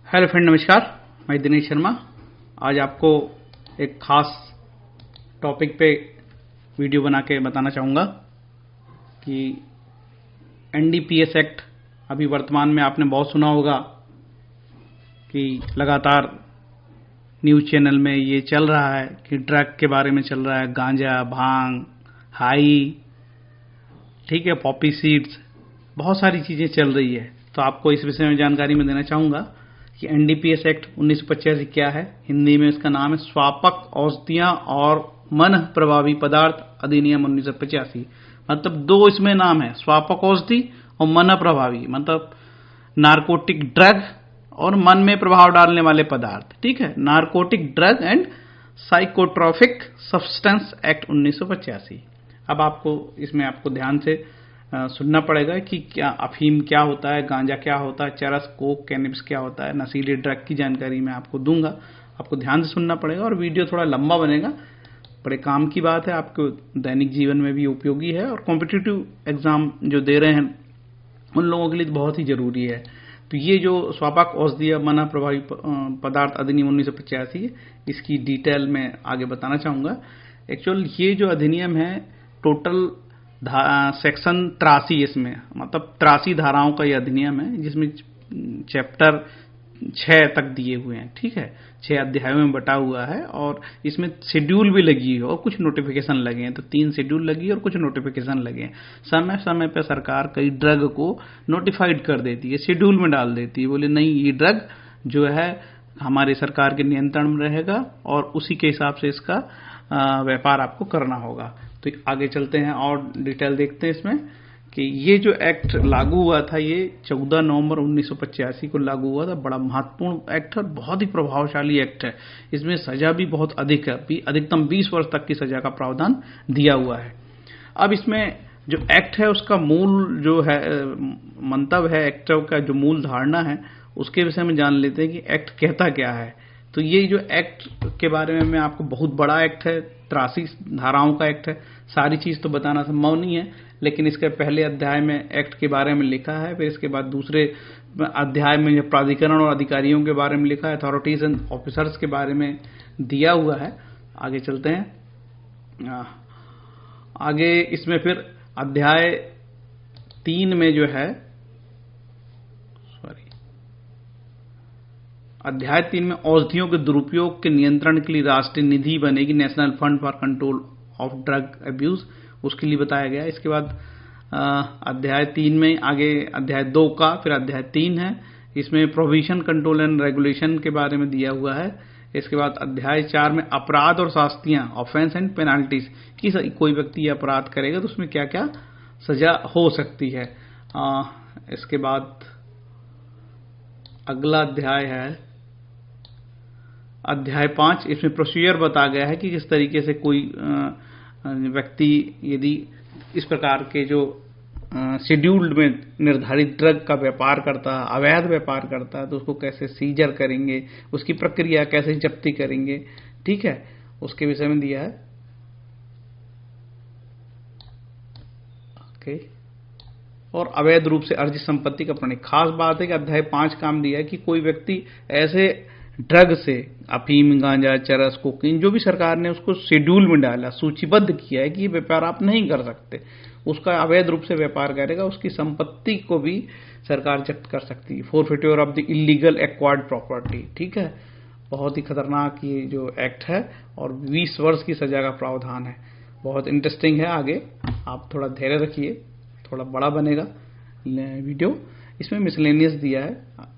Hello friend, नमस्कार। मैं दिनेश शर्मा आज आपको एक खास टॉपिक पे वीडियो बना के बताना चाहूँगा कि एनडीपीएस एक्ट अभी वर्तमान में आपने बहुत सुना होगा कि लगातार न्यूज़ चैनल में ये चल रहा है कि ड्रग के बारे में चल रहा है, गांजा, भांग, हाई, ठीक है, पॉपी सीड्स, बहुत सारी चीज़ें चल रही है। तो आपको इस विषय में जानकारी में देना चाहूँगा कि एनडीपीएस एक्ट 1985 क्या है। हिंदी में इसका नाम है स्वापक औषधियां और मन प्रभावी पदार्थ अधिनियम 1985। मतलब दो इसमें नाम है, स्वापक औषधि और मन प्रभावी, मतलब नारकोटिक ड्रग और मन में प्रभाव डालने वाले पदार्थ, ठीक है, narcotic drug and psychotropic substance act 1985। अब आपको इसमें आपको ध्यान से सुनना पड़ेगा कि क्या अफीम क्या होता है, गांजा क्या होता है, चरस, कोक, कैनबिस क्या होता है, नशीली ड्रग की जानकारी मैं आपको दूंगा। आपको ध्यान से सुनना पड़ेगा और वीडियो थोड़ा लंबा बनेगा। बड़े काम की बात है, आपको दैनिक जीवन में भी उपयोगी है और कॉम्पिटिटिव एग्जाम जो दे रहे हैं उन लोगों के लिए बहुत ही जरूरी है। तो ये जो स्वापक औषधि मना प्रभावी पदार्थ अधिनियम 1985, इसकी डिटेल में आगे बताना चाहूंगा। एक्चुअल ये जो अधिनियम है टोटल सेक्शन 83, इसमें मतलब 83 धाराओं का यह अधिनियम है, जिसमें चैप्टर 6 तक दिए हुए हैं, ठीक है, 6 अध्यायों में बटा हुआ है और इसमें शेड्यूल भी लगी है और कुछ नोटिफिकेशन लगे हैं। तो 3 शेड्यूल लगी और कुछ नोटिफिकेशन लगे हैं। समय समय पर सरकार कई ड्रग को नोटिफाइड कर देती है, शेड्यूल में डाल देती है, बोले नहीं ये ड्रग जो है हमारे सरकार के नियंत्रण में रहेगा और उसी के हिसाब से इसका व्यापार आपको करना होगा। तो आगे चलते हैं और डिटेल देखते हैं इसमें कि ये जो एक्ट लागू हुआ था ये 14 नवंबर 1985 को लागू हुआ था। बड़ा महत्वपूर्ण एक्ट है, बहुत ही प्रभावशाली एक्ट है। इसमें सजा भी बहुत अधिक है, अधिकतम 20 वर्ष तक की सजा का प्रावधान दिया हुआ है। अब इसमें जो एक्ट है उसका मूल जो है मंतव्य है, एक्ट का जो मूल धारणा है उसके विषय में जान लेते हैं कि एक्ट कहता क्या है। तो ये जो एक्ट के बारे में मैं आपको, बहुत बड़ा एक्ट है, 83 धाराओं का एक्ट है, सारी चीज तो बताना संभव नहीं है, लेकिन इसके पहले अध्याय में एक्ट के बारे में लिखा है, फिर इसके बाद दूसरे अध्याय में प्राधिकरण और अधिकारियों के बारे में लिखा है, अथॉरिटीज एंड ऑफिसर्स के बारे में दिया हुआ है। आगे चलते हैं। आगे इसमें फिर अध्याय 3 में जो है, अध्याय 3 में औषधियों के दुरुपयोग के नियंत्रण के लिए राष्ट्रीय निधि बनेगी, national fund for control of drug abuse, उसके लिए बताया गया। इसके बाद अध्याय 3 में आगे अध्याय 2 का फिर अध्याय 3 है, इसमें प्रोविजन, कंट्रोल एंड रेगुलेशन के बारे में दिया हुआ है। इसके बाद अध्याय 4 में अपराध और शास्तियां, ऑफेंस एंड पेनाल्टीज, कि कोई व्यक्ति अपराध करेगा तो उसमें क्या क्या सजा हो सकती है। इसके बाद अगला अध्याय है अध्याय 5, इसमें प्रोसीजर बताया गया है कि किस तरीके से कोई व्यक्ति यदि इस प्रकार के जो शेड्यूल्ड में निर्धारित ड्रग का व्यापार करता है, अवैध व्यापार करता है, तो उसको कैसे सीजर करेंगे, उसकी प्रक्रिया कैसे जब्ती करेंगे, ठीक है, उसके विषय में दिया है। ओके। और अवैध रूप से अर्जित संपत्ति का प्रणय। खास बात है कि अध्याय 5 काम दिया है कि कोई व्यक्ति ऐसे ड्रग से, अफीम, गांजा, चरस, कोकीन, जो भी सरकार ने उसको शेड्यूल में डाला, सूचीबद्ध किया है कि ये व्यापार आप नहीं कर सकते, उसका अवैध रूप से व्यापार करेगा, उसकी संपत्ति को भी सरकार जब्त कर सकती है। Forfeiture of the illegal acquired property, ठीक है, बहुत ही खतरनाक ये जो एक्ट है और 20 वर्ष की सजा का प्रावधान है। बहुत इंटरेस्टिंग है। आगे आप थोड़ा धैर्य रखिए, थोड़ा बड़ा बनेगा वीडियो। इसमें मिसलेनियस दिया है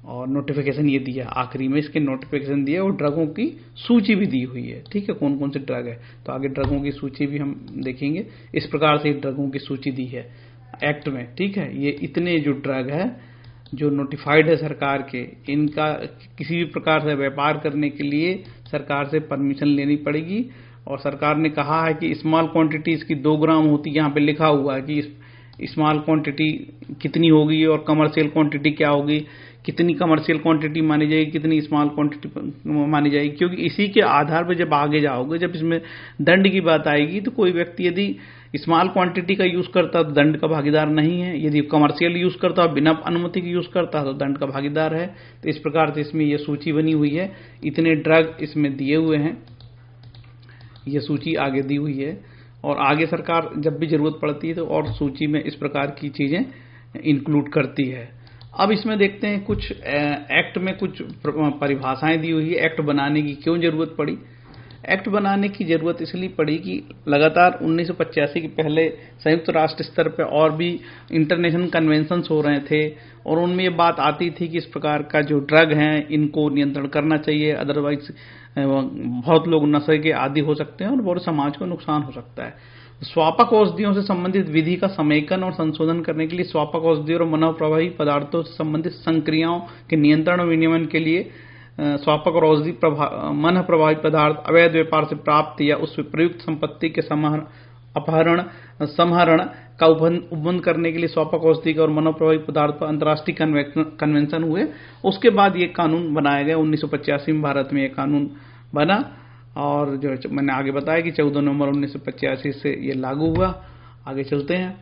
और नोटिफिकेशन ये दिया, आखिरी में इसके नोटिफिकेशन दिया और ड्रगों की सूची भी दी हुई है, ठीक है, कौन कौन से ड्रग है। तो आगे ड्रगों की सूची भी हम देखेंगे। इस प्रकार से ड्रगों की सूची दी है एक्ट में, ठीक है। ये इतने जो ड्रग है जो नोटिफाइड है सरकार के, इनका किसी भी प्रकार से व्यापार करने के लिए सरकार से परमिशन लेनी पड़ेगी। और सरकार ने कहा है कि स्मॉल क्वांटिटीज की 2 ग्राम होती, यहाँ पे लिखा हुआ है कि स्मॉल क्वांटिटी कितनी होगी और कमर्शियल क्वांटिटी क्या होगी, कितनी कमर्शियल क्वांटिटी मानी जाएगी, कितनी स्मॉल क्वांटिटी मानी जाएगी, क्योंकि इसी के आधार पर जब आगे जाओगे, जब इसमें दंड की बात आएगी, तो कोई व्यक्ति यदि स्मॉल क्वांटिटी का यूज करता है तो दंड का भागीदार नहीं है, यदि कमर्शियल यूज करता है बिना अनुमति के यूज करता है तो दंड का भागीदार है। तो इस प्रकार से इसमें यह सूची बनी हुई है, इतने ड्रग इसमें दिए हुए हैं, यह सूची आगे दी हुई है, और आगे सरकार जब भी जरूरत पड़ती है तो और सूची में इस प्रकार की चीजें इंक्लूड करती है। अब इसमें देखते हैं कुछ एक्ट में कुछ परिभाषाएं दी हुई है। एक्ट बनाने की क्यों जरूरत पड़ी? एक्ट बनाने की जरूरत इसलिए पड़ी कि लगातार 1985 के पहले संयुक्त राष्ट्र स्तर पर और भी इंटरनेशनल कन्वेंशंस हो रहे थे, और उनमें ये बात आती थी कि इस प्रकार का जो ड्रग हैं इनको नियंत्रण करना चाहिए, अदरवाइज बहुत लोग नशे के आदी हो सकते हैं और पूरे समाज को नुकसान हो सकता है। स्वापक औषधियों से संबंधित विधि का समेकन और संशोधन करने के लिए स्वापक औषधि और मनोप्रवाही पदार्थों से संबंधित संक्रियाओं के नियंत्रण और विनियमन के लिए स्वापक और औषधि मन प्रभावी पदार्थ अवैध व्यापार से प्राप्त या उस प्रयुक्त संपत्ति के अपहरण समहरण का उपबंध करने के लिए स्वापक औषधि और मनोप्रभावी पदार्थ पर अंतर्राष्ट्रीय कन्वेंशन हुए। उसके बाद ये कानून बनाया गया 1985 में, भारत में ये कानून बना, और जो मैंने आगे बताया कि 14 नवंबर 1985 से ये लागू हुआ। आगे चलते हैं।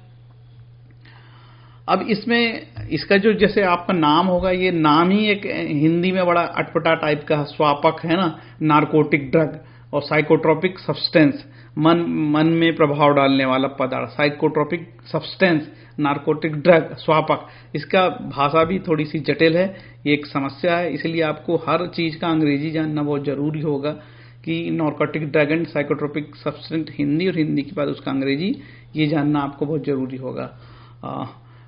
अब इसमें इसका जो जैसे आपका नाम होगा, ये नाम ही एक हिंदी में बड़ा अटपटा टाइप का स्वापक है ना, नारकोटिक ड्रग और साइकोट्रोपिक सब्सटेंस, मन में प्रभाव डालने वाला पदार्थ, साइकोट्रोपिक सब्सटेंस, नारकोटिक ड्रग, स्वापक। इसका भाषा भी थोड़ी सी जटिल है, ये एक समस्या है, इसलिए आपको हर चीज का अंग्रेजी जानना बहुत जरूरी होगा कि narcotic drug and psychotropic substance Hindi, और हिंदी के बाद उसका अंग्रेजी, ये जानना आपको बहुत जरूरी होगा।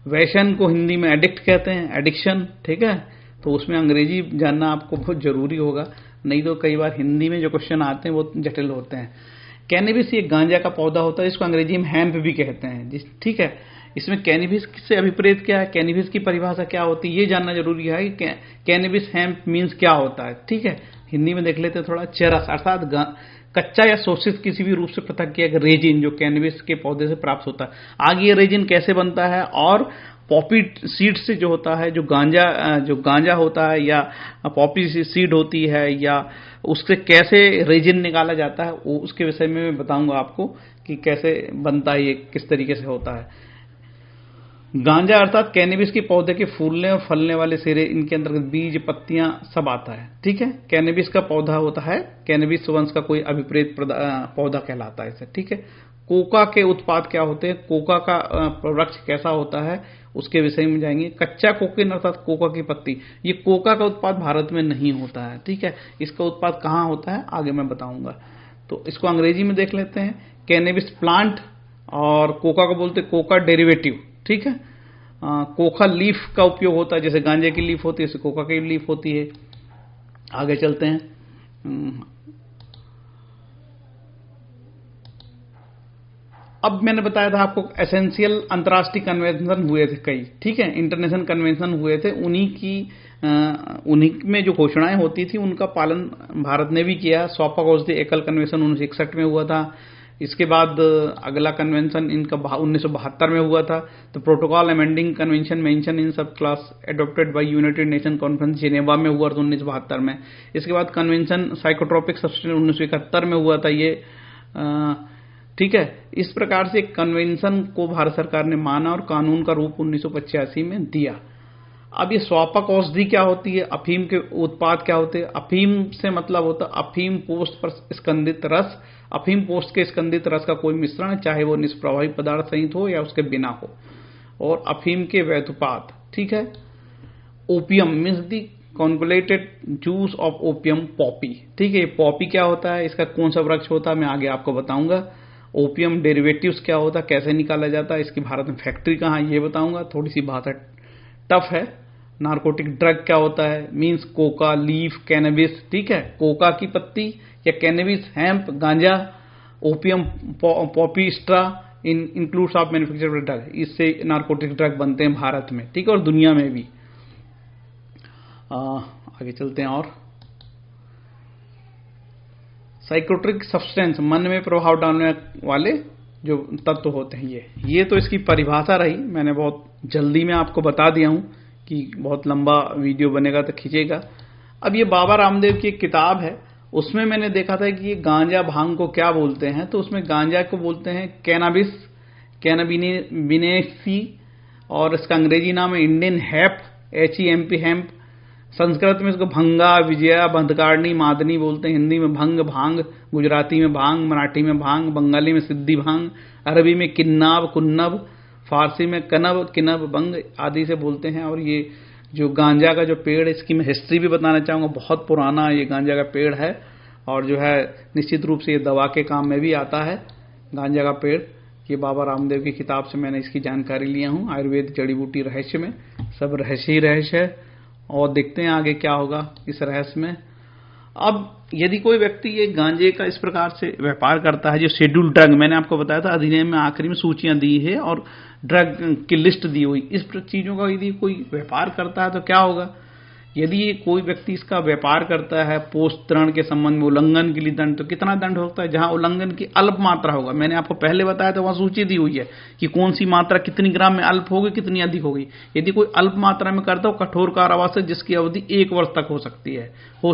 व्यसन को हिंदी में एडिक्ट कहते हैं, एडिक्शन, ठीक है, तो उसमें अंग्रेजी जानना आपको बहुत जरूरी होगा, नहीं तो कई बार हिंदी में जो क्वेश्चन आते हैं वो जटिल होते हैं। कैनबिस ये गांजा का पौधा होता है, इसको अंग्रेजी में हैम्प भी कहते हैं, ठीक है। इसमें कैनबिस से अभिप्रेत क्या है, कैनबिस की परिभाषा क्या होती है, ये जानना जरूरी है कि कैनबिस हैम्प मीन्स क्या होता है, ठीक है। हिंदी में देख लेते हैं थोड़ा। चरस अर्थात कच्चा या शोषित किसी भी रूप से पृथक किया गया रेजिन जो कैनबिस के पौधे से प्राप्त होता है। आगे ये रेजिन कैसे बनता है, और पॉपी सीड से जो होता है, जो गांजा होता है या पॉपी सीड होती है, या उससे कैसे रेजिन निकाला जाता है, वो उसके विषय में मैं बताऊंगा आपको कि कैसे बनता है, ये किस तरीके से होता है। गांजा अर्थात कैनबिस के पौधे के फूलने और फलने वाले सिरे, इनके अंतर्गत बीज, पत्तियां सब आता है, ठीक है। कैनबिस का पौधा होता है, कैनबिस वंश का कोई अभिप्रेत पौधा कहलाता है इसे, ठीक है। कोका के उत्पाद क्या होते हैं, कोका का वृक्ष कैसा होता है, उसके विषय में जाएंगे। कच्चा कोकीन अर्थात कोका की पत्ती, ये कोका का उत्पाद भारत में नहीं होता है, ठीक है। इसका उत्पाद कहां होता है आगे मैं बताऊंगा। तो इसको अंग्रेजी में देख लेते हैं। कैनबिस प्लांट, और कोका को बोलते कोका डेरिवेटिव, ठीक है। कोका लीफ का उपयोग होता है, जैसे गांजे की लीफ होती है जैसे कोका की लीफ होती है। आगे चलते हैं। अब मैंने बताया था आपको एसेंशियल अंतर्राष्ट्रीय कन्वेंशन हुए थे कई, ठीक है, इंटरनेशनल कन्वेंशन हुए थे, उन्हीं में जो घोषणाएं होती थी उनका पालन भारत ने भी किया। स्वापक औषधि एकल कन्वेंशन 1961 में हुआ था। इसके बाद अगला कन्वेंशन इनका 1972 में हुआ था। तो protocol amending convention mention in sub class adopted by United Nation conference Geneva में हुआ था 1972 में। इसके बाद कन्वेंशन साइकोट्रोपिक सब्सटेंस 1971 में हुआ था ये, ठीक है। इस प्रकार से कन्वेंशन को भारत सरकार ने माना और कानून का रूप 1985 में दिया। अब ये स्वापक औषधि क्या होती है, अफीम के उत्पाद क्या होते हैं। अफीम से मतलब होता है अफीम पोस्ट पर स्कंदित रस, अफीम पोस्ट के स्कंदित रस का कोई मिश्रण, चाहे वो निष्प्रभावी पदार्थ सहित हो या उसके बिना हो, और अफीम के वैध उत्पाद, ठीक है। Opium means the coagulated juice of opium poppy, ठीक है। पॉपी क्या होता है, इसका कौन सा वृक्ष होता है मैं आगे आपको बताऊंगा। ओपियम डेरिवेटिव्स क्या होता है, कैसे निकाला जाता है, इसकी भारत में फैक्ट्री कहाँ ये बताऊंगा। थोड़ी सी भाषा टफ है। नारकोटिक ड्रग क्या होता है, मीन्स कोका लीफ, कैनबिस, ठीक है, कोका की पत्ती या कैनबिस, हैम्प, गांजा, opium, Poppy straw includes of manufactured drug, इससे नारकोटिक ड्रग बनते हैं भारत में, ठीक है, और दुनिया में भी। आगे चलते हैं। और साइकोट्रिक सब्सटेंस, मन में प्रभाव डालने वाले जो तत्व होते हैं, ये तो इसकी परिभाषा रही, मैंने बहुत जल्दी में आपको बता दिया हूं। कि बहुत लंबा वीडियो बनेगा तो खींचेगा। अब ये बाबा रामदेव की एक किताब है, उसमें मैंने देखा था कि ये गांजा भांग को क्या बोलते हैं, तो उसमें गांजा को बोलते हैं कैनाबिस, कैनाबिनेसी, और इसका अंग्रेजी नाम है इंडियन हैप, HEMP, हैम्प। संस्कृत में इसको भंगा, विजया, बंधकारणी, मादनी बोलते हैं। हिंदी में भंग, भांग, गुजराती में भांग, मराठी में भांग, बंगाली में सिद्धि भांग, अरबी में किन्नाब, कुन्नब, फारसी में कनब, किनब, बंग आदि से बोलते हैं। और ये जो गांजा का जो पेड़, इसकी मैं हिस्ट्री भी बताना चाहूँगा। बहुत पुराना ये गांजा का पेड़ है और जो है निश्चित रूप से ये दवा के काम में भी आता है गांजा का पेड़। ये बाबा रामदेव की किताब से मैंने इसकी जानकारी लिया हूँ, आयुर्वेद जड़ी बूटी रहस्य में। सब रहस्य ही रहस्य है और देखते हैं आगे क्या होगा इस रहस्य में। अब यदि कोई व्यक्ति ये गांजे का इस प्रकार से व्यापार करता है, जो शेड्यूल ड्रग मैंने आपको बताया था अधिनियम में आखिरी में सूचियां दी है और ड्रग की लिस्ट दी हुई, इस चीजों का यदि कोई व्यापार करता है तो क्या होगा। यदि कोई व्यक्ति इसका व्यापार करता है पोषण के संबंध में उल्लंघन के लिए दंड, तो कितना दंड होता है। जहां उल्लंघन की अल्प मात्रा होगा, मैंने आपको पहले बताया था वहां सूची दी हुई है कि कौन सी मात्रा कितनी ग्राम में अल्प होगी, कितनी अधिक होगी। यदि कोई अल्प मात्रा में करता हो, कठोर कारावास है जिसकी अवधि 1 वर्ष तक हो सकती है, हो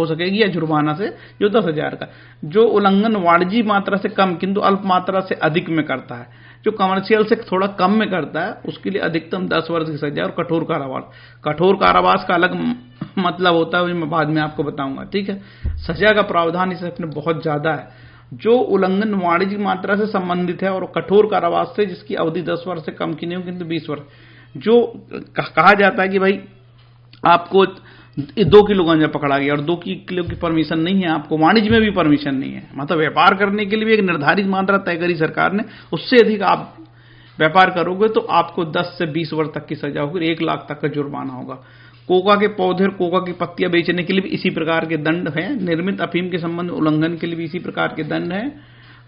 सकेगी, या जुर्माना से जो 10,000 का। जो उल्लंघन वाणिज्यिक मात्रा से कम किंतु अल्प मात्रा से अधिक में करता है, जो कमर्शियल से थोड़ा कम में करता है, उसके लिए अधिकतम 10 वर्ष की सजा और कठोर कारावास। कठोर कारावास का अलग मतलब होता है, मैं बाद में आपको बताऊंगा, ठीक है। सजा का प्रावधान इसमें बहुत ज्यादा है। जो उल्लंघन वाणिज्यिक मात्रा से संबंधित है और कठोर कारावास से जिसकी अवधि 10 वर्ष से कम की नहीं हो किंतु 20 वर्ष। जो कहा जाता है कि भाई आपको 2 किलो गांजा पकड़ा गया और 2 किलो की परमिशन नहीं है, आपको वाणिज्य में भी परमिशन नहीं है, मतलब व्यापार करने के लिए भी एक निर्धारित मात्रा तय करी सरकार ने, उससे अधिक आप व्यापार करोगे तो आपको 10 से 20 वर्ष तक की सजा होगी, 1 लाख तक का जुर्माना होगा। कोका के पौधे और कोका की पत्तियां बेचने के लिए भी इसी प्रकार के दंड हैं। निर्मित अफीम के संबंध में उल्लंघन के लिए भी इसी प्रकार के दंड हैं।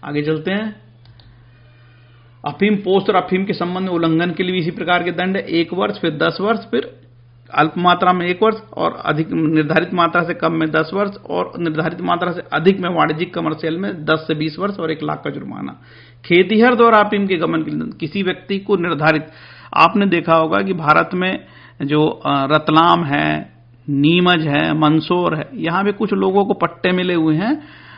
आगे चलते हैं। अफीम पोस्ट और अफीम के संबंध में उल्लंघन के लिए भी इसी प्रकार के दंड है, 1 वर्ष, फिर 10 वर्ष, फिर अल्प मात्रा में 1 वर्ष, और अधिक निर्धारित मात्रा से कम में 10 वर्ष, और निर्धारित मात्रा से अधिक में वाणिज्यिक कमर्शियल में 10 से 20 वर्ष और 1 लाख का जुर्माना। खेतिहर द्वारा अफीम के गमन के लिए किसी व्यक्ति को निर्धारित, आपने देखा होगा कि भारत में जो रतलाम है, नीमच है, मंदसौर है, यहां पे कुछ लोगों को पट्टे मिले हुए हैं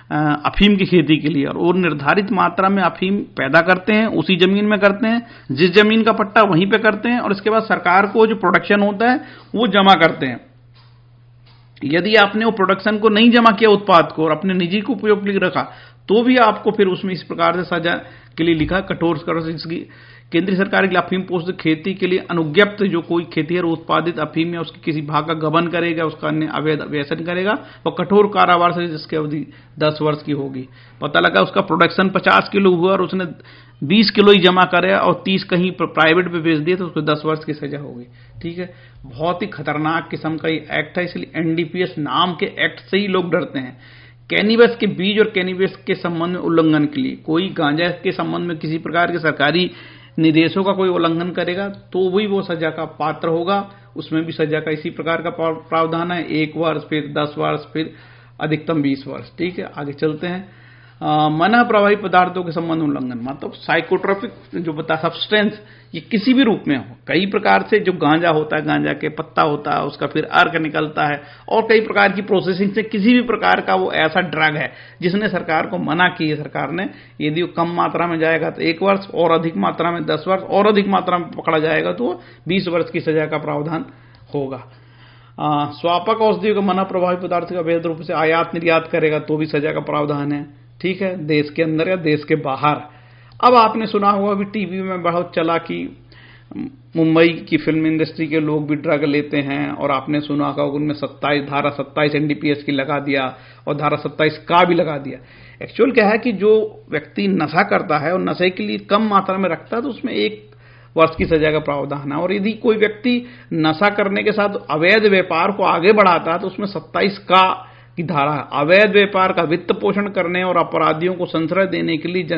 अफीम की खेती के लिए, और वो निर्धारित मात्रा में अफीम पैदा करते हैं, उसी जमीन में करते हैं, जिस जमीन का पट्टा वहीं पे करते हैं, और इसके बाद सरकार को जो प्रोडक्शन होता है वो जमा करते हैं। यदि आपने वो प्रोडक्शन को नहीं जमा किया, उत्पाद को, और अपने निजी को उपयोग के लिए रखा, तो भी आपको फिर उसमें इस प्रकार से सजा के लिए लिखा कठोर कर। इसकी केंद्रीय सरकार के लिए अफीम पोस्ट खेती के लिए अनुज्ञप्त जो कोई खेतीहर उत्पादित अफीम या उसके किसी भाग का गबन करेगा, उसका अन्य अवैध व्यसन करेगा, वो कठोर कारावास से जिसकी अवधि 10 वर्ष की होगी। पता लगा उसका प्रोडक्शन 50 किलो हुआ और उसने 20 किलो ही जमा करे और 30 कहीं प्राइवेट पे बेच दिए तो उसको 10 वर्ष की सजा होगी, ठीक है। बहुत ही खतरनाक किस्म का ये एक्ट है, इसलिए NDPS नाम के एक्ट से ही लोग डरते हैं। कैनिबस के बीज और कैनिबस के संबंध में उल्लंघन के लिए, कोई गांजा के संबंध में किसी प्रकार के सरकारी निर्देशों का कोई उल्लंघन करेगा तो भी वो सजा का पात्र होगा। उसमें भी सजा का इसी प्रकार का प्रावधान है, 1 वर्ष, फिर 10 वर्ष, फिर अधिकतम 20 वर्ष, ठीक है। आगे चलते हैं। मना प्रभावी पदार्थों के संबंध में उल्लंघन, मतलब साइकोट्रोपिक जो बता सब्सटेंस, ये किसी भी रूप में हो, कई प्रकार से जो गांजा होता है, गांजा के पत्ता होता है, उसका फिर अर्क निकलता है, और कई प्रकार की प्रोसेसिंग से किसी भी प्रकार का वो ऐसा ड्रग है जिसने सरकार को मना की है सरकार ने, यदि वो कम मात्रा में जाएगा तो 1 वर्ष, और अधिक मात्रा में 10 वर्ष, और अधिक मात्रा में पकड़ा जाएगा तो 20 वर्ष की सजा का प्रावधान होगा। स्वापक औषधियों का मना प्रभावी पदार्थ का अवैध रूप से आयात निर्यात करेगा तो भी सजा का प्रावधान है, ठीक है, देश के अंदर या देश के बाहर। अब आपने सुना होगा भी टीवी में बहुत चला कि मुंबई की फिल्म इंडस्ट्री के लोग भी ड्रग लेते हैं, और आपने सुना होगा उनमें धारा 27 NDPS की लगा दिया और धारा 27 का भी लगा दिया। एक्चुअल क्या है कि जो व्यक्ति नशा करता है और नशे के लिए कम मात्रा में रखता है तो उसमें 1 वर्ष की सजा का प्रावधान है, और यदि कोई व्यक्ति नशा करने के साथ अवैध व्यापार को आगे बढ़ाता है तो उसमें 27 का की धारा, अवैध व्यापार का वित्त पोषण करने और अपराधियों को संश्रय देने के लिए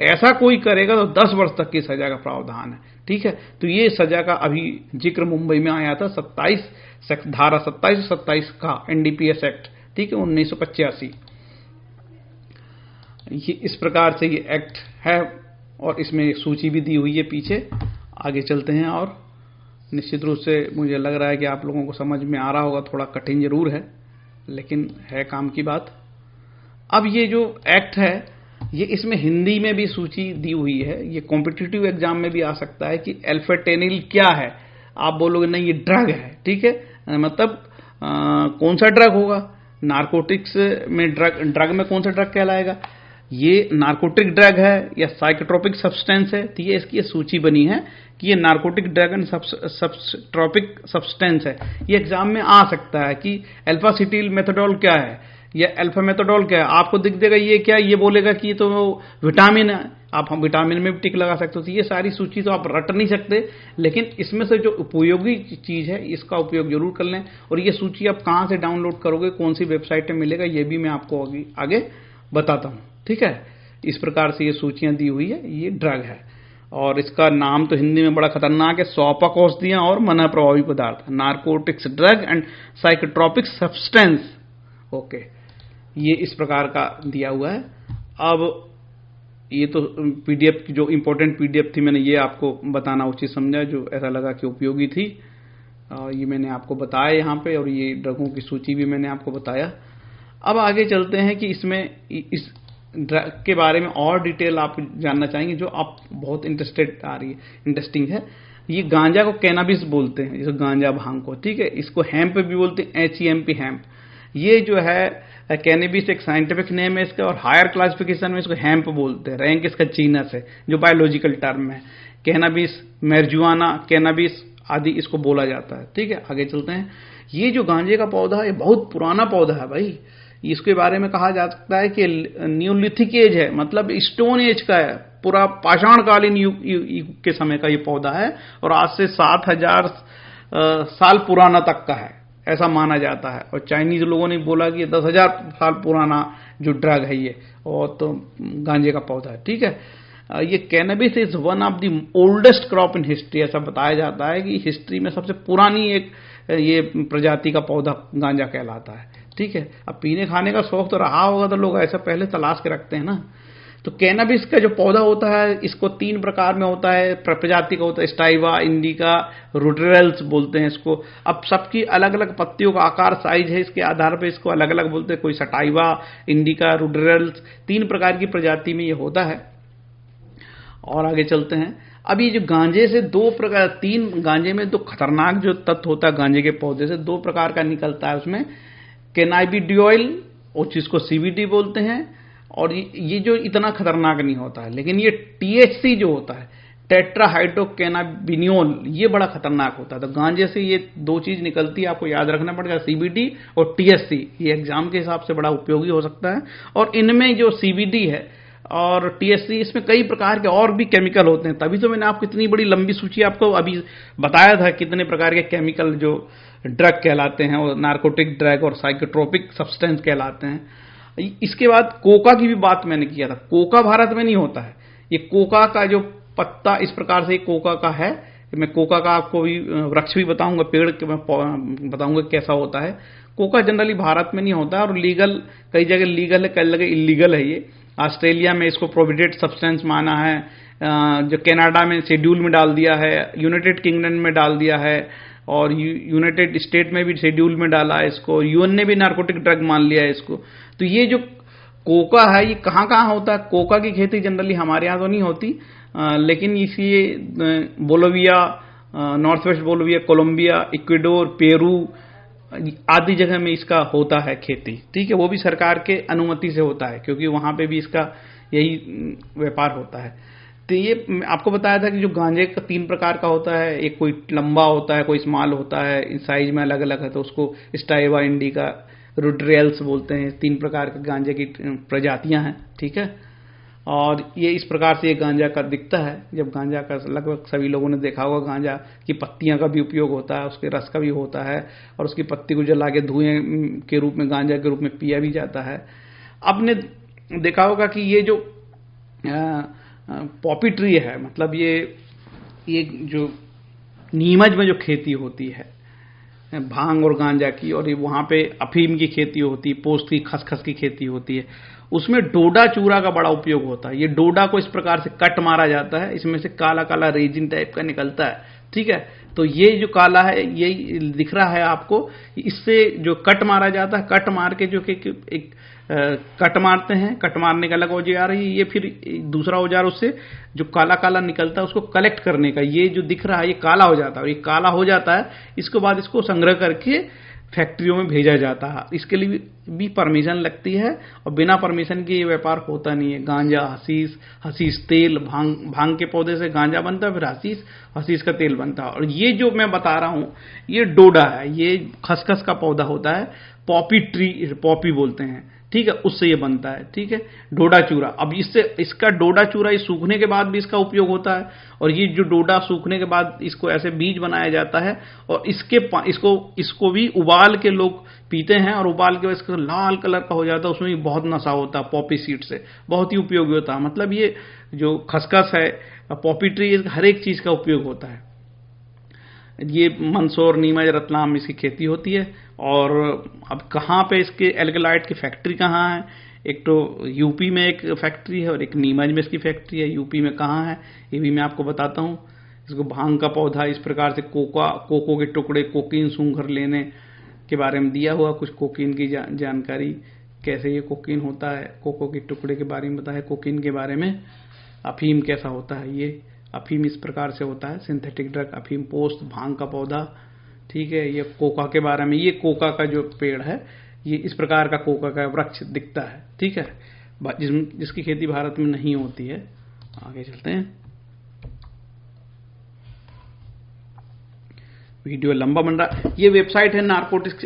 ऐसा कोई करेगा तो 10 वर्ष तक की सजा का प्रावधान है, ठीक है। तो ये सजा का अभी जिक्र मुंबई में आया था, धारा 27 और 27 का NDPS एक्ट, ठीक है, 1985। ये इस प्रकार से ये एक्ट है और इसमें एक सूची भी दी हुई है पीछे। आगे चलते हैं। और निश्चित रूप से मुझे लग रहा है कि आप लोगों को समझ में आ रहा होगा, थोड़ा कठिन जरूर है लेकिन है काम की बात। अब ये जो एक्ट है ये इसमें हिंदी में भी सूची दी हुई है, ये कॉम्पिटिटिव एग्जाम में भी आ सकता है कि एल्फेटेनिल क्या है। आप बोलोगे नहीं ये ड्रग है, ठीक है, मतलब कौन सा ड्रग होगा, नारकोटिक्स में ड्रग में कौन सा ड्रग कहलाएगा, ये नारकोटिक ड्रग है या साइकोट्रोपिक सब्सटेंस है। तो ये इसकी सूची बनी है कि ये narcotic drug and trophic substance है। ये एग्जाम में आ सकता है कि अल्फासिटिल मेथाडोल क्या है या अल्फा मेथाडोल क्या है। आपको दिख देगा ये क्या, ये बोलेगा कि ये तो विटामिन है, आप हम विटामिन में भी टिक लगा सकते हो। तो ये सारी सूची तो आप रट नहीं सकते, लेकिन इसमें से जो उपयोगी चीज है इसका उपयोग जरूर कर लें। और ये सूची आप कहां से डाउनलोड करोगे, कौन सी वेबसाइट में मिलेगा, ये भी मैं आपको आगे बताता हूं, ठीक है। इस प्रकार से ये सूचियां दी हुई है, ये ड्रग है और इसका नाम तो हिंदी में बड़ा खतरनाक है, स्वापक औषधियां और मन प्रभावी पदार्थ, narcotics drug and psychotropic substance. Okay, ये इस प्रकार का दिया हुआ है। अब ये तो पीडीएफ की जो इंपॉर्टेंट पीडीएफ थी, मैंने ये आपको बताना उचित समझा, जो ऐसा लगा कि उपयोगी थी। ये मैंने आपको बताया यहाँ पे, और ये ड्रगों की सूची भी मैंने आपको बताया। अब आगे चलते हैं कि इसमें इस ड्रग के बारे में और डिटेल आप जानना चाहेंगे जो आप बहुत इंटरेस्टिंग है। ये गांजा को कैनाबिस बोलते हैं, जैसे गांजा भांग को, ठीक है। इसको हेम्प भी बोलते हैं, HEMP हेम्प। ये जो है कैनबिस एक साइंटिफिक नेम है इसका, और हायर क्लासिफिकेशन में इसको हेम्प बोलते हैं। रैंक इसका जीनस है जो बायोलॉजिकल टर्म है। कैनाबिस, मैरिजुआना, कैनाबिस आदि इसको बोला जाता है, ठीक है। आगे चलते हैं। ये जो गांजे का पौधा है ये बहुत पुराना पौधा है भाई। इसके बारे में कहा जा सकता है कि न्यूलिथिक एज है, मतलब स्टोन एज का है, पूरा पाषाणकालीन युग के समय का ये पौधा है और आज से 7000 साल पुराना तक का है, ऐसा माना जाता है। और चाइनीज लोगों ने बोला कि 10,000 साल पुराना जो ड्रग है ये, और तो गांजे का पौधा है, ठीक है। ये cannabis is one of the oldest crop in history, ऐसा बताया जाता है कि हिस्ट्री में सबसे पुरानी एक ये प्रजाति का पौधा गांजा कहलाता है, ठीक है। अब पीने खाने का शौक तो रहा होगा तो लोग ऐसा पहले तलाश के रखते हैं ना। तो कैनबिस का जो पौधा होता है इसको 3 प्रकार में होता है, प्रजाति का होता है, स्टाइवा, इंडिका, रुड्रेल्स बोलते हैं इसको। अब सबकी अलग अलग पत्तियों का आकार, साइज है, इसके आधार पर इसको अलग अलग बोलते हैं। कोई स्टाइवा, इंडिका, रुड्रेल्स, 3 प्रकार की प्रजाति में ये होता है। और आगे चलते हैं। अब ये जो गांजे से 2 प्रकार, 3 गांजे में 2 खतरनाक जो तत्व होता है गांजे के पौधे से 2 प्रकार का निकलता है उसमें, कैनाबिडियोल और जिसको CBD बोलते हैं, और ये जो इतना खतरनाक नहीं होता है, लेकिन ये THC जो होता है, टेट्राहाइड्रोकैनाबिनोल, ये बड़ा खतरनाक होता है। तो गांजे से ये 2 चीज निकलती है, आपको याद रखना पड़ेगा, CBD और THC। ये एग्जाम के हिसाब से बड़ा उपयोगी हो सकता है। और इनमें जो CBD है और THC, इसमें कई प्रकार के और भी केमिकल होते हैं। तभी तो मैंने आपको इतनी बड़ी लंबी सूची आपको अभी बताया था कितने प्रकार के केमिकल जो ड्रग कहलाते हैं, और नार्कोटिक ड्रग और साइकोट्रोपिक सब्सटेंस कहलाते हैं। इसके बाद कोका की भी बात मैंने किया था। कोका भारत में नहीं होता है। ये कोका का जो पत्ता इस प्रकार से कोका का है, मैं कोका का आपको भी वृक्ष भी बताऊंगा, पेड़ के मैं बताऊंगा कैसा होता है। कोका जनरली भारत में नहीं होता और लीगल, कई जगह लीगल है, कई जगह इलीगल है। ये ऑस्ट्रेलिया में इसको प्रोहिबिटेड सब्सटेंस माना है, जो कनाडा में शेड्यूल में डाल दिया है, यूनाइटेड किंगडम में डाल दिया है, और यूनाइटेड स्टेट में भी शेड्यूल में डाला है इसको। UN ने भी नार्कोटिक ड्रग मान लिया है इसको। तो ये जो कोका है ये कहाँ कहाँ होता है? कोका की खेती जनरली हमारे यहाँ तो नहीं होती, लेकिन इसी Bolivia, north west Bolivia, Colombia, Ecuador, Peru आदि जगह में इसका होता है खेती, ठीक है। वो भी सरकार के अनुमति से होता है, क्योंकि वहां पे भी इसका यही व्यापार होता है। तो ये आपको बताया था कि जो गांजे का 3 प्रकार का होता है, एक कोई लंबा होता है, कोई स्मॉल होता है, इन साइज में अलग अलग है, तो उसको स्टाइवा, इंडिका, रुड्रेल्स बोलते हैं। 3 प्रकार के गांजे की प्रजातियां हैं, ठीक है। और ये इस प्रकार से ये गांजा का दिखता है। जब गांजा का लगभग सभी लोगों ने देखा होगा, गांजा की पत्तियां का भी उपयोग होता है, उसके रस का भी होता है, और उसकी पत्ती को जला के धुएं के रूप में, गांजा के रूप में पिया भी जाता है। आपने देखा होगा कि ये जो पॉपी ट्री है, मतलब ये जो नीमच में जो खेती होती है भांग और गांजा की, और वहां पे अफीम की खेती होती है, पोस्त की, खसखस की खेती होती है, उसमें डोडा चूरा का बड़ा उपयोग होता है। ये डोडा को इस प्रकार से कट मारा जाता है, इसमें से काला काला रेजिन टाइप का निकलता है, ठीक है। तो ये जो काला है ये दिख रहा है आपको, इससे जो कट मारा जाता है, कट मार के जो कि एक कट मारते हैं, कट मारने का अलग औजार है, ये फिर दूसरा औजार उससे जो काला काला निकलता है उसको कलेक्ट करने का, ये जो दिख रहा है ये काला हो जाता है, और ये काला हो जाता है, इसके बाद इसको संग्रह करके फैक्ट्रियों में भेजा जाता है। इसके लिए भी परमिशन लगती है, और बिना परमिशन के ये व्यापार होता नहीं है। गांजा, हशीश तेल, भांग के पौधे से गांजा बनता है, फिर हशीश का तेल बनता है। और ये जो मैं बता रहा हूं ये डोडा है, ये खसखस का पौधा होता है, पॉपी ट्री, पॉपी बोलते हैं, ठीक है, उससे ये बनता है, ठीक है, डोडा चूरा। अब इससे इसका डोडा चूरा ये सूखने के बाद भी इसका उपयोग होता है, और ये जो डोडा सूखने के बाद इसको ऐसे बीज बनाया जाता है, और इसको भी उबाल के लोग पीते हैं, और उबाल के इसका लाल कलर का हो जाता है, उसमें भी बहुत नशा होता है, पॉपी सीड से बहुत ही उपयोगी होता है। मतलब ये जो खसखस है, पॉपी ट्री, हर एक चीज का उपयोग होता है। ये मंदसौर, नीमच, रतलाम इसकी खेती होती है। और अब कहाँ पे इसके एल्गेलाइट की फैक्ट्री कहाँ है, एक तो यूपी में एक फैक्ट्री है और एक नीमच में इसकी फैक्ट्री है। यूपी में कहाँ है ये भी मैं आपको बताता हूँ। इसको भांग का पौधा इस प्रकार से, कोको के टुकड़े, कोकीन सूंघकर लेने के बारे में दिया हुआ, कुछ कोकीन की जानकारी, कैसे ये कोकीन होता है, कोको के टुकड़े के बारे में बताया, कोकीन के बारे में, अफीम कैसा होता है, ये अफीम इस प्रकार से होता है, सिंथेटिक ड्रग, अफीम पोस्त, भांग का पौधा, ठीक है। ये कोका के बारे में, ये कोका का जो पेड़ है ये इस प्रकार का कोका का वृक्ष दिखता है, ठीक है, जिसकी खेती भारत में नहीं होती है। आगे चलते हैं, वीडियो लंबा बन रहा है। ये वेबसाइट है नारकोटिक्स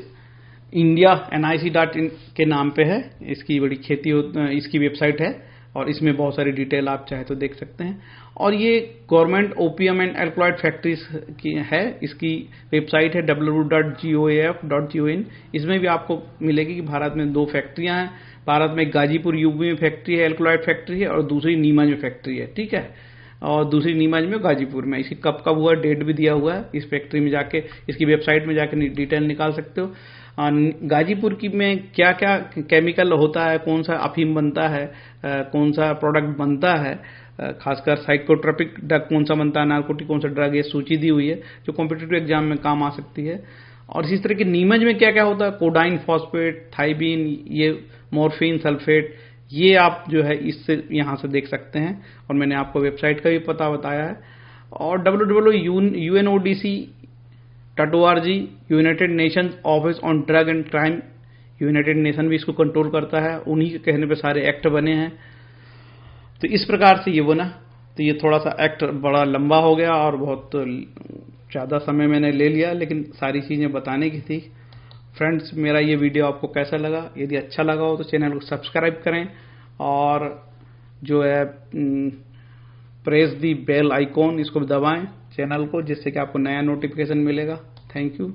इंडिया, nic.in के नाम पे है, इसकी बड़ी खेती इसकी वेबसाइट है, और इसमें बहुत सारी डिटेल आप चाहे तो देख सकते हैं। और ये government opium and alkaloid factories की है, इसकी वेबसाइट है www.goaf.in। इसमें भी आपको मिलेगी कि भारत में 2 फैक्ट्रियां हैं। भारत में गाजीपुर यूपी में फैक्ट्री है, एल्कलॉइड फैक्ट्री है, और दूसरी नीमच में फैक्ट्री है, ठीक है, और दूसरी नीमच में, गाजीपुर में। इसकी कब कब हुआ, डेट भी दिया हुआ है, इस फैक्ट्री में जाके, इसकी वेबसाइट में जाके डिटेल निकाल सकते हो। गाजीपुर की में क्या क्या केमिकल होता है, कौन सा अफीम बनता है, कौन सा प्रोडक्ट बनता है, खासकर साइकोट्रोपिक ड्रग कौन सा बनता है, नार्कोटिक कौन सा ड्रग, ये सूची दी हुई है जो कॉम्पिटिटिव एग्जाम में काम आ सकती है। और इसी तरह की नीमच में क्या क्या होता है, कोडाइन फॉस्फेट, थाइबीन, ये मोर्फिन सल्फेट, ये आप जो है इससे यहां से देख सकते हैं। और मैंने आपको वेबसाइट का भी पता बताया है। और www.unodc.org, United Nations office on drug and crime, United nation भी इसको कंट्रोल करता है, उन्हीं के कहने पे सारे एक्ट बने हैं। तो इस प्रकार से ये बना। तो ये थोड़ा सा एक्ट बड़ा लंबा हो गया और बहुत ज़्यादा समय मैंने ले लिया, लेकिन सारी चीज़ें बताने की थी। फ्रेंड्स, मेरा ये वीडियो आपको कैसा लगा? यदि अच्छा लगा हो तो चैनल को सब्सक्राइब करें, और जो है प्रेस दी बेल आइकॉन, इसको दबाएं चैनल को, जिससे कि आपको नया नोटिफिकेशन मिलेगा। Thank you.